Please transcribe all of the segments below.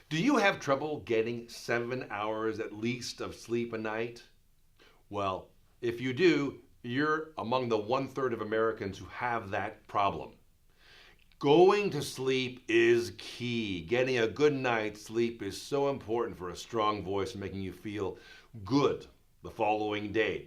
Do you have trouble getting 7 hours at least of sleep a night? Well, if you do, you're among the 1/3 of Americans who have that problem. Going to sleep is key. Getting a good night's sleep is so important for a strong voice and making you feel good the following day.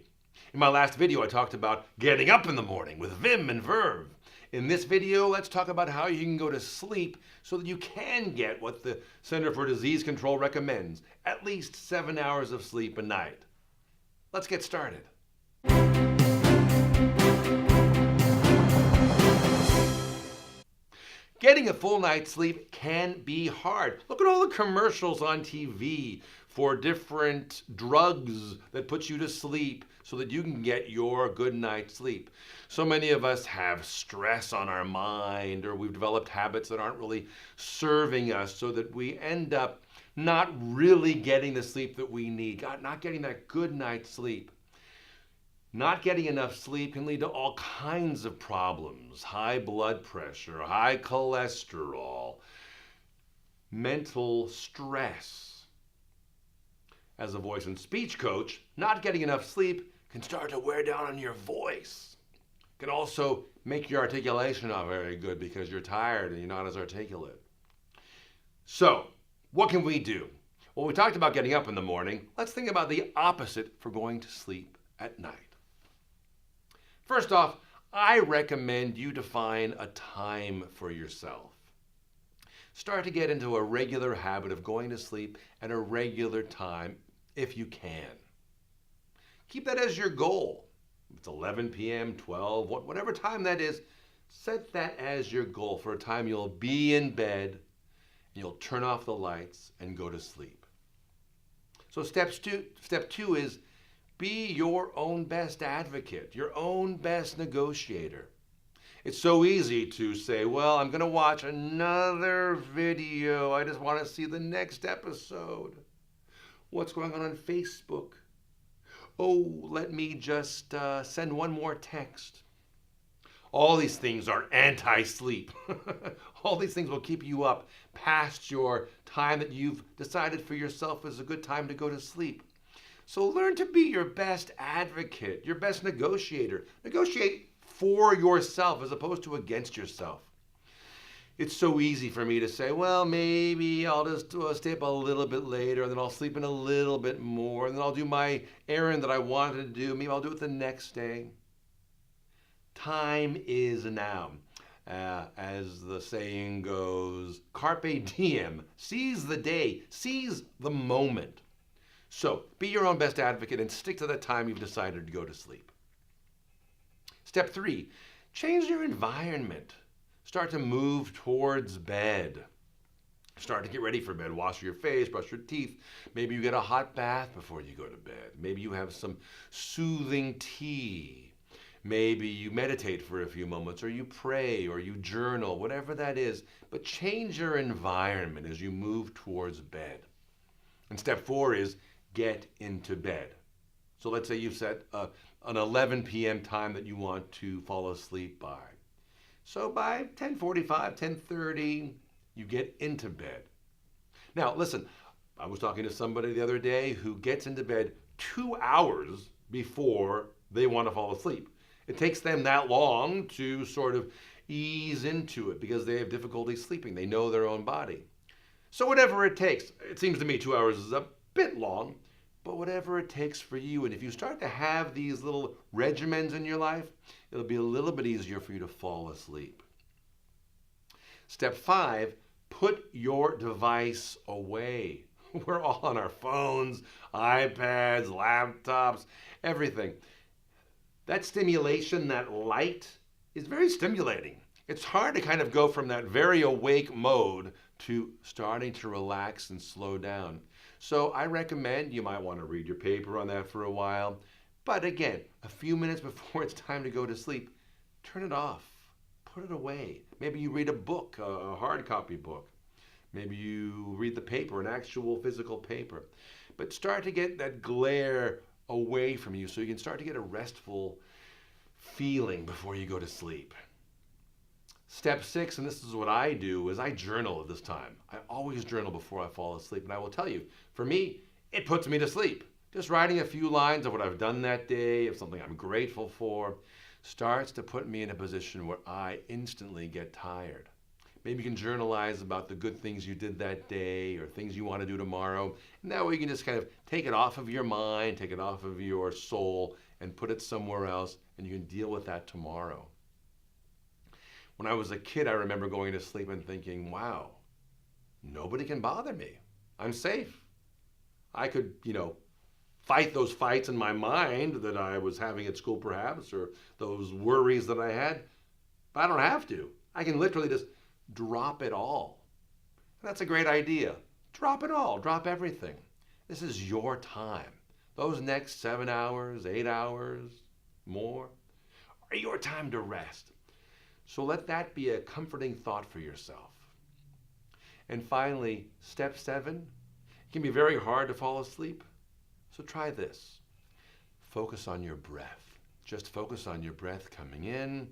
In my last video, I talked about getting up in the morning with vim and verve. In this video, let's talk about how you can go to sleep so that you can get what the Center for Disease Control recommends, at least 7 hours of sleep a night. Let's get started. Getting a full night's sleep can be hard. Look at all the commercials on TV for different drugs that put you to sleep so that you can get your good night's sleep. So many of us have stress on our mind, or we've developed habits that aren't really serving us, so that we end up not really getting the sleep that we need, not getting that good night's sleep. Not getting enough sleep can lead to all kinds of problems: high blood pressure, high cholesterol, mental stress. As a voice and speech coach, not getting enough sleep can start to wear down on your voice. It can also make your articulation not very good because you're tired and you're not as articulate. So, what can we do? Well, we talked about getting up in the morning. Let's think about the opposite for going to sleep at night. First off, I recommend you define a time for yourself. Start to get into a regular habit of going to sleep at a regular time if you can. Keep that as your goal. If it's 11 p.m., 12, whatever time that is, set that as your goal for a time you'll be in bed, and you'll turn off the lights and go to sleep. So step two is be your own best advocate, your own best negotiator. It's so easy to say, well, I'm going to watch another video. I just want to see the next episode. What's going on Facebook? Oh, let me just send one more text. All these things are anti-sleep. All these things will keep you up past your time that you've decided for yourself is a good time to go to sleep. So learn to be your best advocate, your best negotiator. Negotiate for yourself as opposed to against yourself. It's so easy for me to say, well, maybe I'll just stay up a little bit later, and then I'll sleep in a little bit more, and then I'll do my errand that I wanted to do. Maybe I'll do it the next day. Time is now. As the saying goes, carpe diem, seize the day, seize the moment. So be your own best advocate and stick to the time you've decided to go to sleep. Step 3, change your environment. Start to move towards bed. Start to get ready for bed. Wash your face, brush your teeth. Maybe you get a hot bath before you go to bed. Maybe you have some soothing tea. Maybe you meditate for a few moments, or you pray, or you journal, whatever that is. But change your environment as you move towards bed. And step 4 is get into bed. So let's say you've set an 11 p.m. time that you want to fall asleep by. So by 10:45, 10:30, you get into bed. Now listen, I was talking to somebody the other day who gets into bed 2 hours before they want to fall asleep. It takes them that long to sort of ease into it because they have difficulty sleeping. They know their own body. So whatever it takes, it seems to me 2 hours is a bit long, but whatever it takes for you. And if you start to have these little regimens in your life, it'll be a little bit easier for you to fall asleep. Step 5, put your device away. We're all on our phones, iPads, laptops, everything. That stimulation, that light, is very stimulating. It's hard to kind of go from that very awake mode to starting to relax and slow down. So I recommend you might want to read your paper on that for a while. But again, a few minutes before it's time to go to sleep, turn it off. Put it away. Maybe you read a book, a hard copy book. Maybe you read the paper, an actual physical paper. But start to get that glare away from you so you can start to get a restful feeling before you go to sleep. Step 6, and this is what I do, is I journal at this time. I always journal before I fall asleep, and I will tell you, for me, it puts me to sleep. Just writing a few lines of what I've done that day, of something I'm grateful for, starts to put me in a position where I instantly get tired. Maybe you can journalize about the good things you did that day or things you want to do tomorrow. And that way you can just kind of take it off of your mind, take it off of your soul, and put it somewhere else, and you can deal with that tomorrow. When I was a kid, I remember going to sleep and thinking, wow, nobody can bother me. I'm safe. I could, fight those fights in my mind that I was having at school perhaps, or those worries that I had, but I don't have to. I can literally just drop it all. And that's a great idea. Drop it all, drop everything. This is your time. Those next 7 hours, 8 hours, more, are your time to rest. So let that be a comforting thought for yourself. And finally, step 7, it can be very hard to fall asleep. So try this. Focus on your breath. Just focus on your breath coming in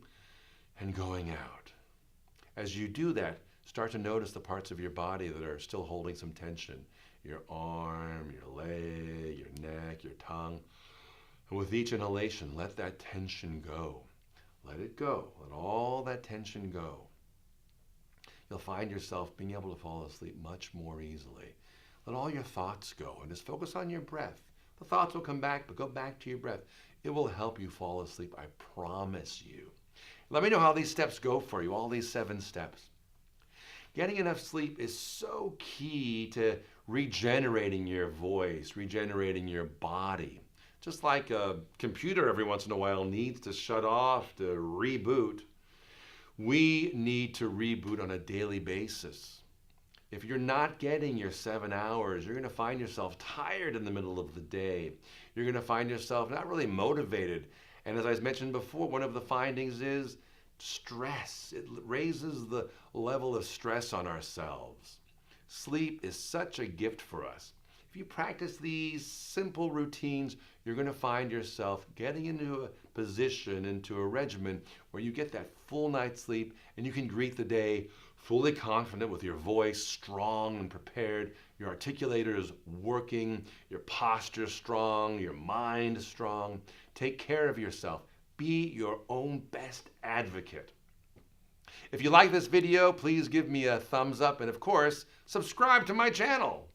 and going out. As you do that, start to notice the parts of your body that are still holding some tension. Your arm, your leg, your neck, your tongue. And with each inhalation, let that tension go. Let it go. Let all that tension go. You'll find yourself being able to fall asleep much more easily. Let all your thoughts go and just focus on your breath. The thoughts will come back, but go back to your breath. It will help you fall asleep, I promise you. Let me know how these steps go for you, all these 7 steps. Getting enough sleep is so key to regenerating your voice, regenerating your body. Just like a computer every once in a while needs to shut off, to reboot, we need to reboot on a daily basis. If you're not getting your 7 hours, you're going to find yourself tired in the middle of the day. You're going to find yourself not really motivated. And as I mentioned before, one of the findings is stress. It raises the level of stress on ourselves. Sleep is such a gift for us. If you practice these simple routines, you're going to find yourself getting into a position, into a regimen where you get that full night's sleep and you can greet the day fully confident with your voice strong and prepared, your articulator is working, your posture strong, your mind strong. Take care of yourself. Be your own best advocate. If you like this video, please give me a thumbs up and of course, subscribe to my channel.